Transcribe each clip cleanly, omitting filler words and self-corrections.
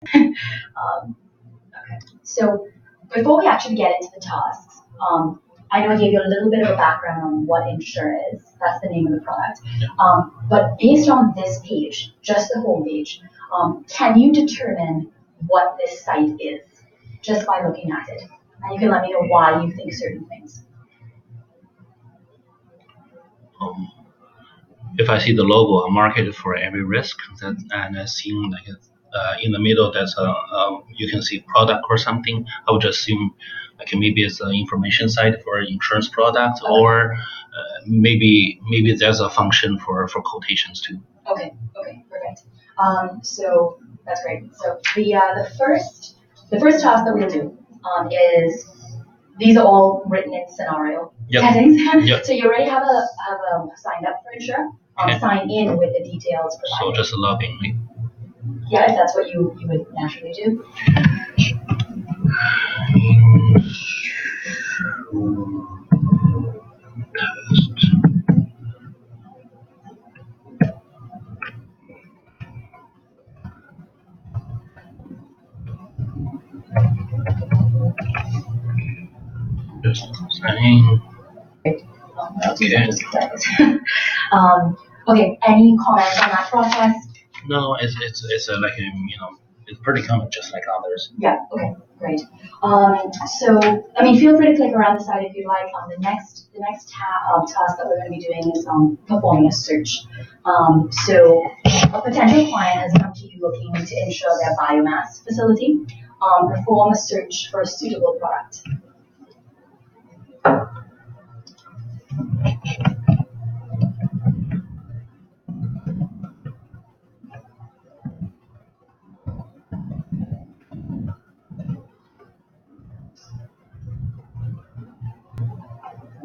Um, okay. So before we actually get into the tasks, I know I gave you a little bit of a background on what Insure is. That's the name of the product. But based on this page, just the home page, can you determine what this site is just by looking at it? And you can let me know why you think certain things. Um, if I see the logo, a market for every risk, and I see like in the middle there's you can see product or something, I would just assume like maybe it's an information site for insurance product, Okay. or maybe there's a function for quotations too. Okay, perfect. So that's great. So the first task that we'll do is these are all written in scenario settings. Yep. So you already have a signed up for Insure. Okay. Sign in with the details provided. So just log in. Right? Yeah, if that's what you would naturally do. Just sign in. Okay. Okay. Any comments on that process? No, it's like it's pretty common, just like others. Yeah. Okay. Great. So I mean, feel free to click around the side if you like. The next task that we're going to be doing is performing a search. So a potential client has come to you looking to insure their biomass facility. Perform a search for a suitable product.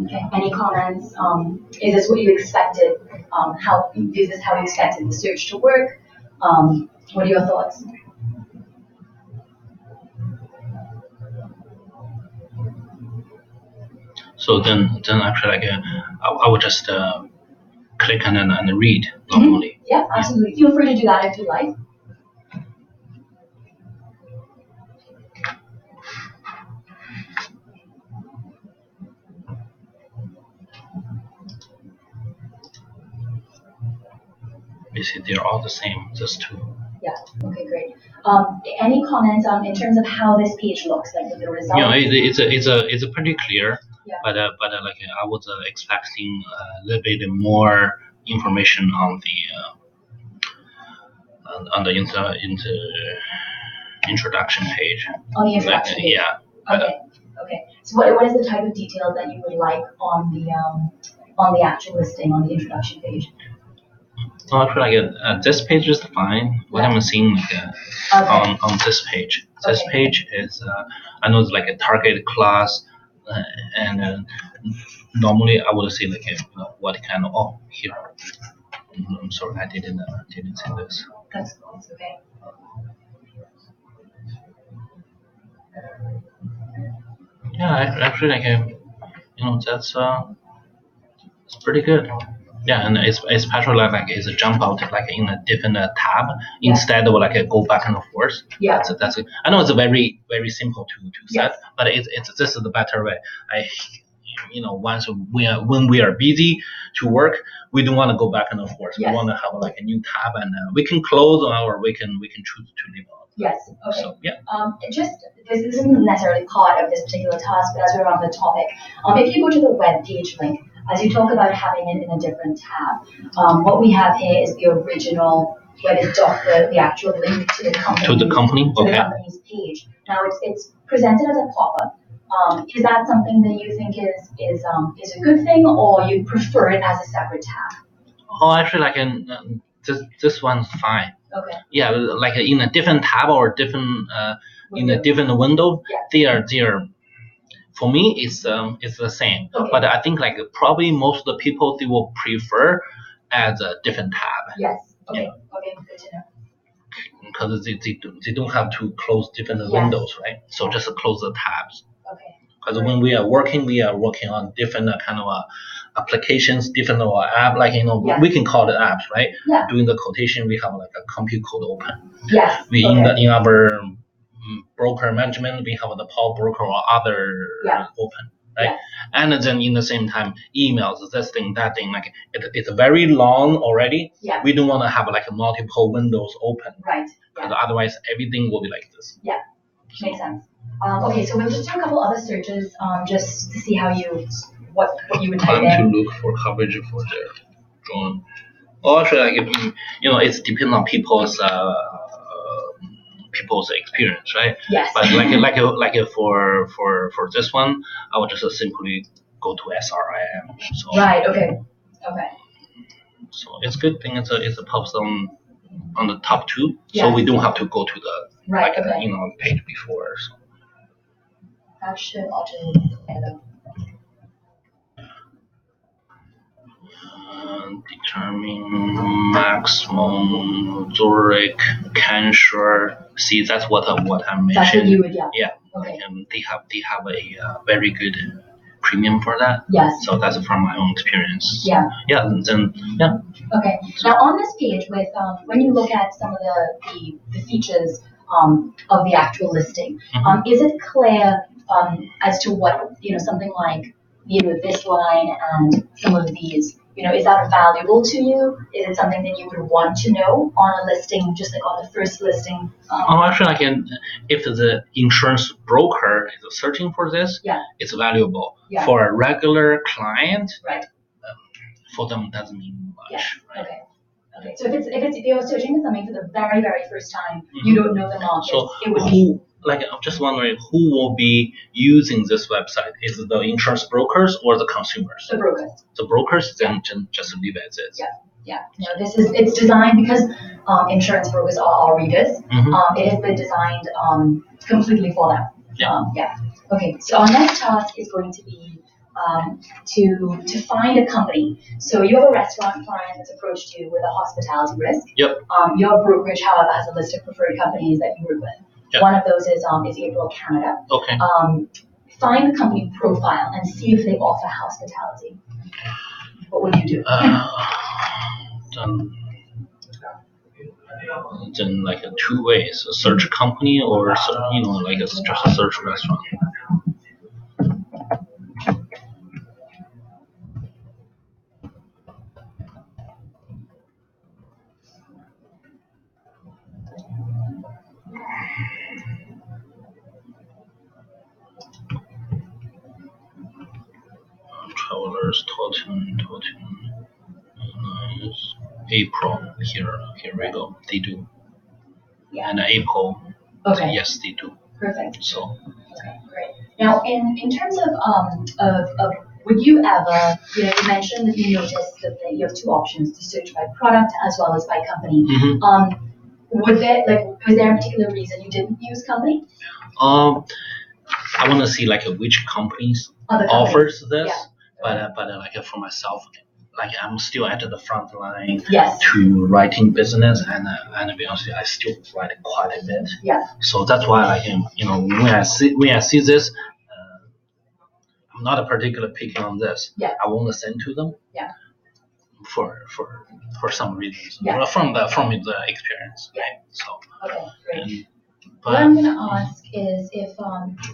Okay. Any comments? Is this what you expected? Is this how you expected the search to work? What are your thoughts? So then actually like I would just click and read normally. Mm-hmm. Yeah, absolutely. Feel free to do that if you like. Basically, they're all the same, just two. Yeah. Okay. Great. Any comments in terms of how this page looks, like the results? It's a pretty clear. Yeah. But like I was expecting a little bit more information on the introduction page. On the introduction page. Yeah. Okay. So what is the type of detail that you would like on the actual listing on the introduction page? No, actually, like this page is fine. What I'm seeing on this page. This page is I know it's like a target class, and normally I would say like what kind of here. I'm sorry, I didn't see this. That's okay. Yeah, actually like that's it's pretty good. Yeah, and it's especially like it's a jump out like in a different tab instead of like a go back and forth. Yeah. That's it. I know it's a very simple to set, but it's this is the better way. Once when we are busy to work, we don't want to go back and forth. Yes. We want to have like a new tab, and we can close or we can choose to leave out. Yes. Okay. So, yeah. This isn't necessarily part of this particular task, but as we're on the topic, if you go to the web page link, as you talk about having it in a different tab, what we have here is the original where it's the actual link to the company. To the company. To the company's page. Now it's presented as a pop-up. Is that something that you think is a good thing, or you prefer it as a separate tab? Oh, actually, like this one's fine. Okay. Yeah, like in a different tab or different in a different window, yeah. they are. For me, it's the same. Okay. But I think like probably most of the people they will prefer as a different tab. Yes. Okay. Okay. Good to know. Because they don't have to close different windows, right? So just close the tabs. Okay. Because when we are working on different kind of applications, different app, like we can call it apps, right? Yeah. Doing the quotation, we have like a compute code open. Yes. In our broker management, we have the Power Broker or other open, right? Yeah. And then in the same time, emails, this thing, that thing, like it's very long already. Yeah. We don't want to have like multiple windows open. Right. Because otherwise everything will be like this. Yeah. Makes sense. Okay, so we'll just do a couple other searches just to see what you would type in. To look for coverage for their drone. Or actually, like it's depending on people's experience, right? Yes. But like for this one, I would just simply go to SRIM. So. Right. Okay. Okay. So it's good thing it's a pops on the top two, yes. So we don't have to go to the page before. So. That should automate it. Determine maximum Zurich Cancer. See, that's what I mentioned. That's what you would, yeah. Okay. They have a very good premium for that. Yes. So that's from my own experience. Yeah. Yeah. Then yeah. Okay. Now on this page, with when you look at some of the features of the actual listing, mm-hmm. Is it clear as to what something like this line and some of these? Is that valuable to you? Is it something that you would want to know on a listing, just like on the first listing? Actually, if the insurance broker is searching for this, it's valuable. Yeah. For a regular client, right. For them, doesn't mean much. Yeah. Right? Okay. So if you're searching for something for the very, very first time, mm-hmm. you don't know the market. So I'm just wondering who will be using this website? Is it the insurance brokers or the consumers? The brokers. The brokers, then just leave it as is. Yeah. It's designed because insurance brokers are all readers. Mm-hmm. It has been designed completely for them. Yeah. Okay. So our next task is going to be to find a company. So you have a restaurant client that's approached you with a hospitality risk. Yep. Your brokerage, however, has a list of preferred companies that you work with. Yep. One of those is April Canada. Okay. Find the company profile and see if they offer hospitality. What would you do? Then like two ways: a search company or just a search restaurant. Travelers, Totten, April. Here we go. They do. Yeah. And April. Okay. Yes, they do. Perfect. So. Okay, great. Now, in terms of would you ever, you mentioned that you noticed that you have two options to search by product as well as by company. Mm-hmm. Was there a particular reason you didn't use company? I want to see which companies offers this, yeah. but for myself, I'm still at the front line yes. to writing business, and to be honest, I still write quite a bit. Yeah. So that's why when I see this, I'm not a particular picking on this. Yeah. I want to send to them. Yeah. For some reasons. Yeah. From the experience. Yeah. Right? So. Okay. Great. What I'm going to ask is if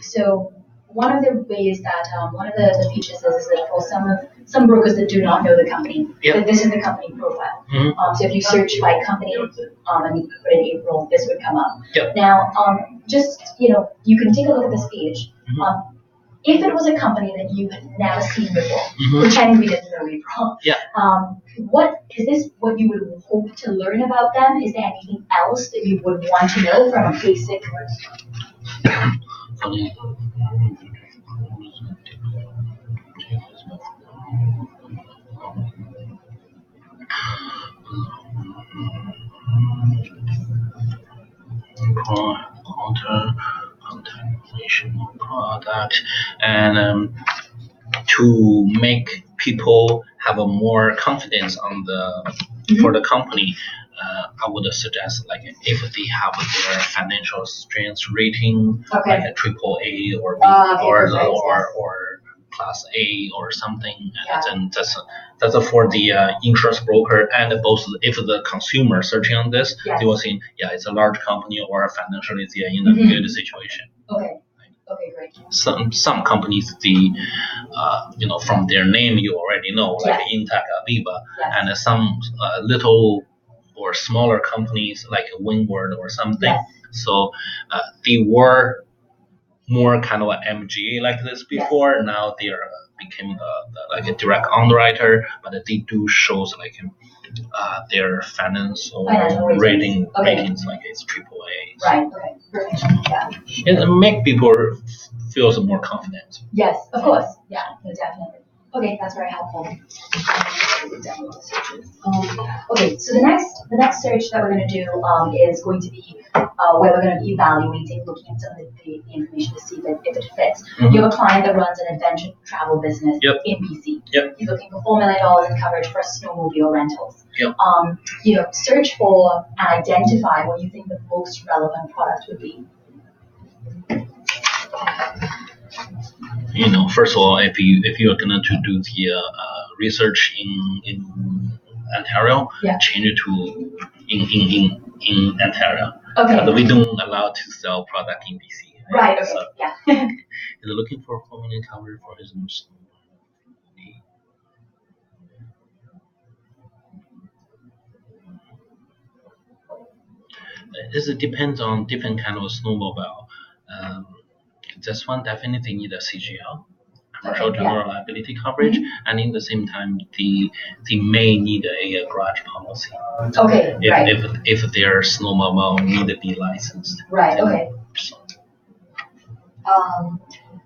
so. One of the ways that one of the features is that for some brokers that do not know the company, that this is the company profile. Mm-hmm. So if you search by company and you put in April, this would come up. Yep. Now, just you can take a look at this page. Mm-hmm. If it was a company that you had never seen before, mm-hmm. pretend we didn't know April. Yeah. What is this? What you would hope to learn about them? Is there anything else that you would want to know from a basic? Contamination product, and to make people have a more confidence on for the company, I would suggest like if they have their financial strength rating like a triple A or B or class A or something, then that's for the insurance broker and both if the consumer searching on this, they will think it's a large company or financially they are in a good situation. Okay. Okay, great. Some companies, the from their name you already know, like Intech, Aviva, and some little or smaller companies like Windward or something. So they were more kind of an MGA like this before. Now they are became like a direct underwriter, but they do shows like their financial ratings like it's triple A. Right. Okay. Perfect. It make people feel more confident. Yes, of course. Yeah, definitely. Okay, that's very helpful. Okay, so the next search that we're going to do is going to be where we're going to be evaluating, looking at some of the information to see if it fits. You have a client that runs an adventure travel business in BC. He's looking for $4 million in coverage for snowmobile rentals. Search for and identify what you think the most relevant product would be. First of all, if you're going to do the research in Ontario, change it to in Ontario. Because we don't allow to sell product in BC. Right. Okay. So, he's looking for $4 million coverage for his snowmobile. It depends on different kind of snowmobile. This one definitely need a CGL, commercial general liability coverage, and in the same time, they may need a garage policy. Okay. If their snowmobile need to be licensed. Right. Okay.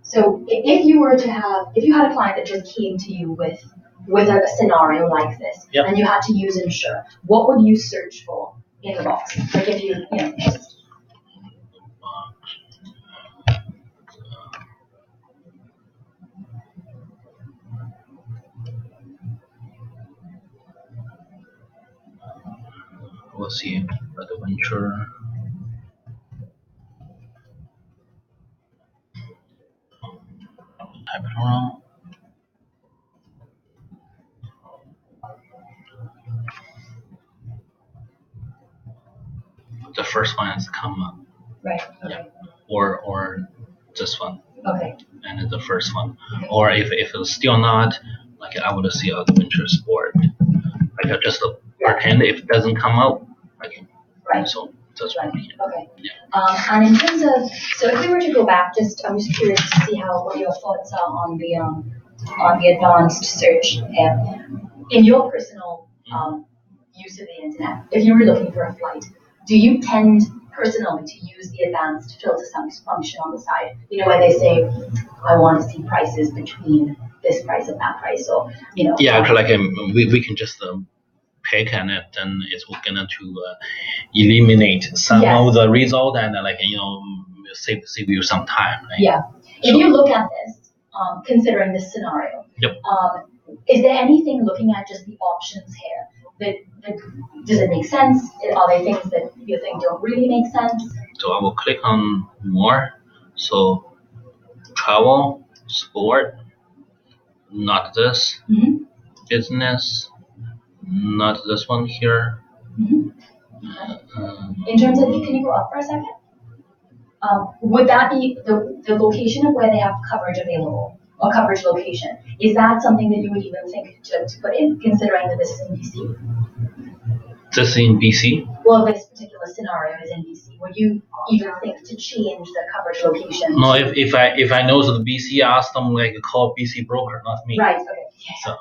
So if you had a client that just came to you with a scenario like this, and you had to use insure, what would you search for in the box? Like if you just. We'll see. Adventure. Type it around. The first one has come up. Right. Okay. Or this one. Okay. And the first one. Or if it's still not, like I would see adventure sport. Like just pretend if it doesn't come out, like so that's right. Okay. And in terms of, so if we were to go back, I'm just curious to see what your thoughts are on the advanced search. In your personal use of the internet, if you were looking for a flight, do you tend personally to use the advanced filter function on the side? Where they say, I want to see prices between this price and that price, or like we can just pick and then it's going to eliminate some of the result and save you some time. Right? Yeah. If you look at this, considering this scenario, is there anything looking at just the options here that does it make sense? Are there things that you think don't really make sense? So I will click on more. So travel, sport, not this. Business, not this one here. In terms of, can you go up for a second? Would that be the location of where they have coverage available, or coverage location? Is that something that you would even think to put in, considering that this is in BC? This is in BC? Well, this particular scenario is in BC. Would you even think to change the coverage location? No, if I know the BC, I ask them like call BC broker, not me. Right. Okay. So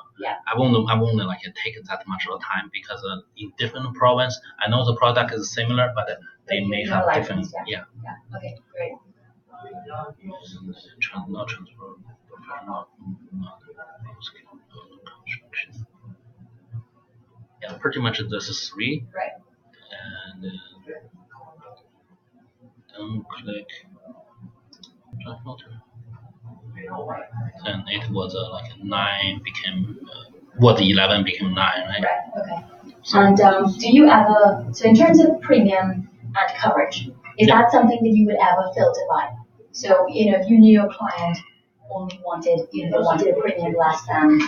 I won't like take that much of time because in different province, I know the product is similar, but they may have different. Yeah. Okay. Great. Not transfer. Yeah, pretty much this is 3. Right. And don't click. And it was like 9 became 11 became 9, right? Right. Okay. And do you ever, so in terms of premium and coverage, is that something that you would ever filter by? So, if you knew your client only wanted, they wanted a premium less than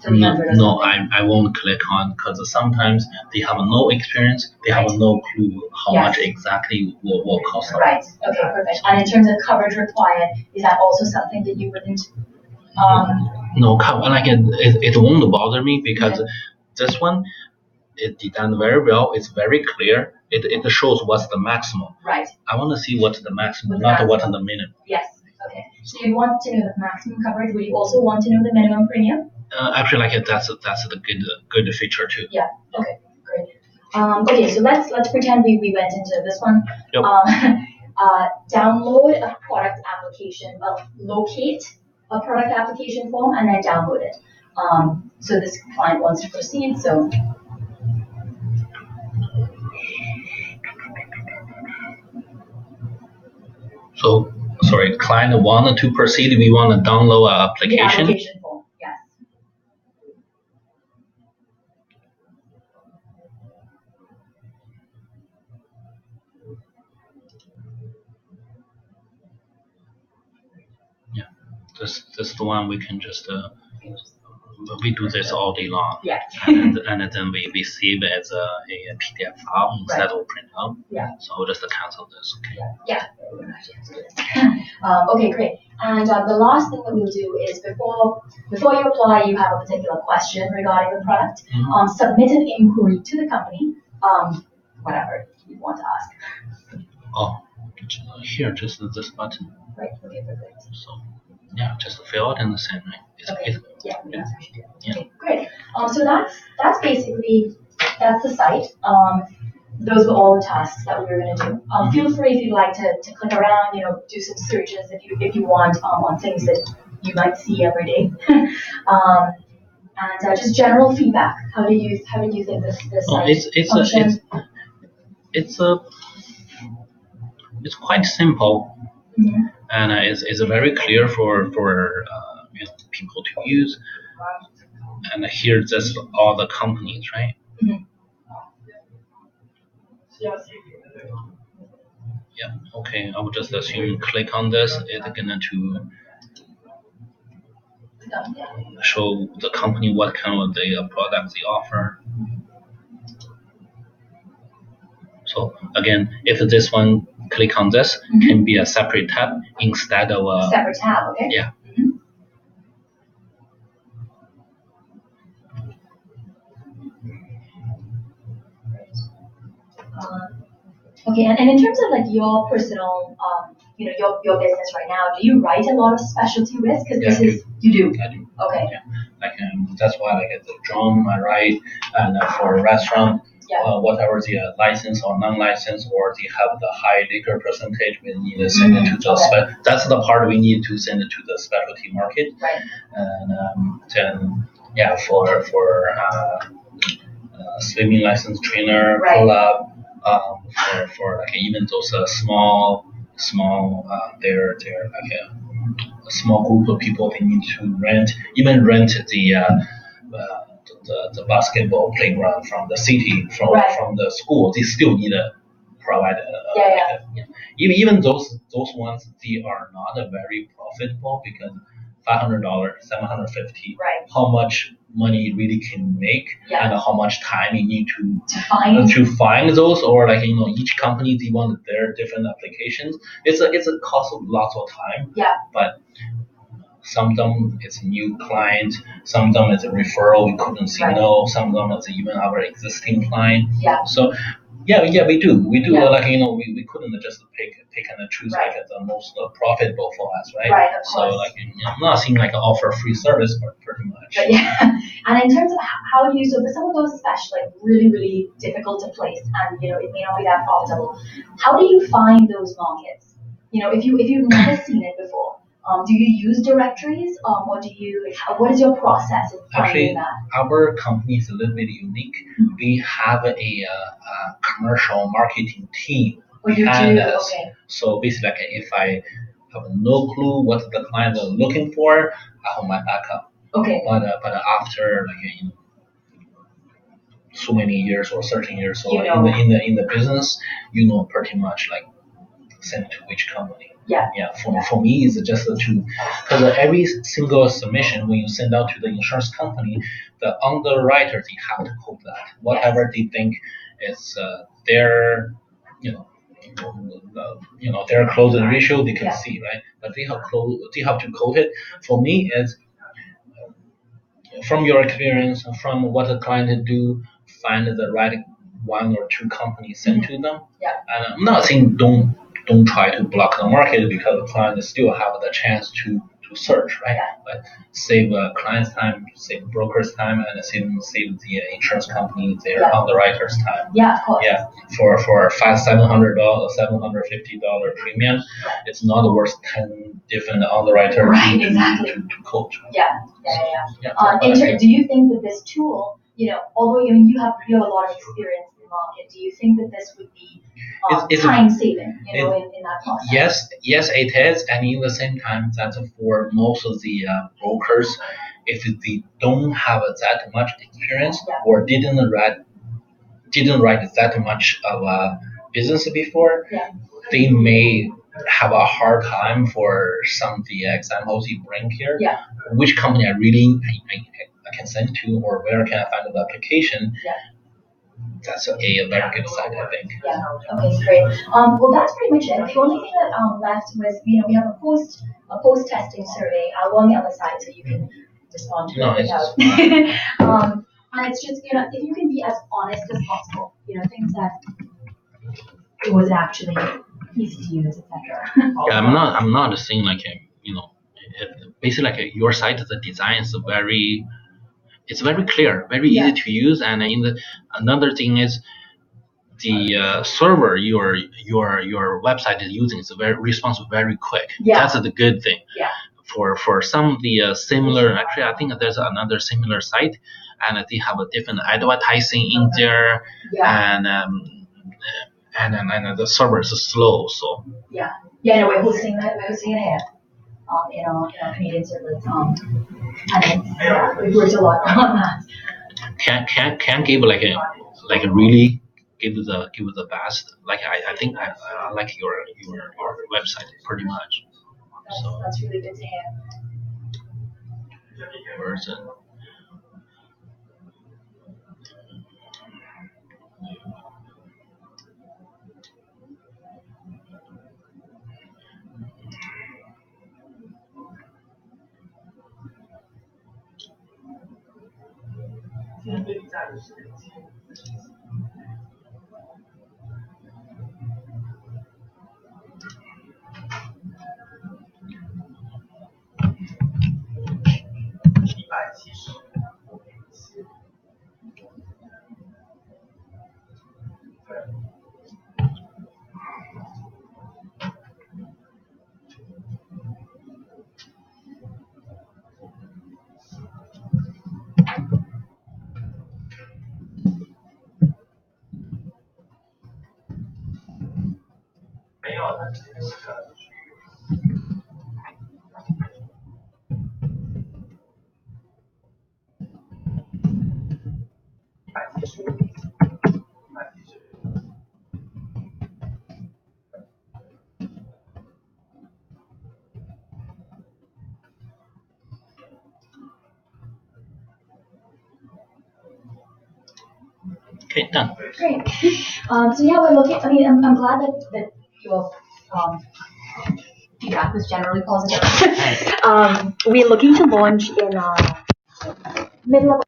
300 or no, something. I won't click on because sometimes they have no experience, they have no clue how much exactly will cost them. Right. Okay, perfect. And in terms of coverage required, is that also something that you wouldn't? No, like it won't bother me because this one it done very well. It's very clear. It shows what's the maximum. Right. I want to see what's the maximum, not what's the minimum. Yes. Okay. So you want to know the maximum coverage. Would you also want to know the minimum premium? Actually, like that's the good feature too. Yeah. Okay. Great. Okay. So let's pretend we went into this one. Yep. Download a product application. Well, locate a product application form and then download it. So this client wants to proceed. So. So, sorry, client wanted to proceed. We want to download an application. The application form, yes. Yeah, this is the one we can just. We do this all day long. Yeah. and then we save it as a PDF file instead of print out. Yeah. So I'll just cancel this. Okay. Yeah. We don't actually have to do this. Okay, great. And the last thing that we'll do is before you apply, you have a particular question regarding the product. Mm-hmm. Submit an inquiry to the company. Whatever you want to ask. Oh, here, just this button. Right. Okay. Perfect. So. Yeah, just fill it in the same way. Yeah. Okay, great. So that's basically the site. Those were all the tasks that we were going to do. Feel free if you'd like to click around, do some searches if you want on things that you might see every day. And just general feedback. How did you think this site functioned? It's quite simple. Mm-hmm. And it's very clear for people to use. And here, just all the companies, right? Mm-hmm. Yeah. Okay. I would just assume click on this. It's gonna to show the company what kind of the products they offer. So again, if this one click on this, mm-hmm. can be a separate tab instead of a separate tab. Okay. Yeah. Okay, and in terms of like your personal, your business right now, do you write a lot of specialty risk? Because you do. I do. Okay. Yeah. Like that's why I get the drum I write, and for a restaurant, whatever the license or non-license, or they have the high liquor percentage, we need to send it to the that's the part we need to send it to the specialty market. Right. And then for swimming license trainer, club. For like even those small they're like a small group of people, they need to rent the basketball playground from the city from the school. They still need to provide even those ones, they are not very profitable because $500, $750. Right. How much money it really can make, and how much time you need to find those, or each company they want their different applications. It's a cost of lots of time. Yeah. But some of them it's a new client, some of them it's a referral we couldn't say no, some of them it's even our existing client. Yeah. So we do we couldn't just pick and choose the most profitable for us, right? Right, of course. So I'm not seeing offer free service, but pretty much. But and in terms of how do you, so for some of those especially really, really difficult to place, and it may not be that profitable, how do you find those markets? If you've never seen it before, do you use directories, or do you? What is your process of finding that? Our company is a little bit unique. Mm-hmm. We have a commercial marketing team behind us. Okay. So basically, if I have no clue what the client is looking for, I have my backup. Okay. But after so many years or 13 years old You know. in the business, pretty much like send to which company. Yeah. For me, it's just to because every single submission when you send out to the insurance company, the underwriters they have to quote that whatever they think is their their closing ratio they can see, right? But they have to quote it. For me, it's from your experience, from what the client do, find the right one or two companies send to them. Yeah. And I'm not saying don't try to block the market because the client still have the chance to search, right? Yeah. But save client's time, save broker's time, and save the insurance company their underwriter's time. Yeah, of course. Yeah, for $750 premium, it's not worth 10 different underwriters to quote. Yeah. Do you think that this tool, although you have a lot of experience in the market, do you think that this would be time saving, in that process? Yes, it is, and in the same time, that for most of the brokers, if they don't have that much experience or didn't write that much of a business before, they may have a hard time for some of the examples you bring here. Yeah. Which company I can send to, or where can I find the application? Yeah. That's a very good side, I think. Yeah. Okay, great. Well, that's pretty much it. The only thing that left was, we have a post testing survey. I'll go on the other side so you can respond to it without. And it's just, if you can be as honest as possible, things that it was actually easy to use, etc. Yeah, I'm not saying like basically like your site, the design is it's very clear, very easy to use, and another thing is the server your website is using is very responsive, very quick. Yeah. That's the good thing. Yeah. For some of the similar, actually, I think there's another similar site, and they have a different advertising in there, and the server is slow. So we're hosting it here. In our Canadian servers. And we've worked a lot on that. Can give like a really give the best. Like I think I like your website pretty much. That's really good to hear. Version. Okay, done. Great. So we're looking. I mean, I'm glad that your feedback was generally positive. We're looking to launch in middle of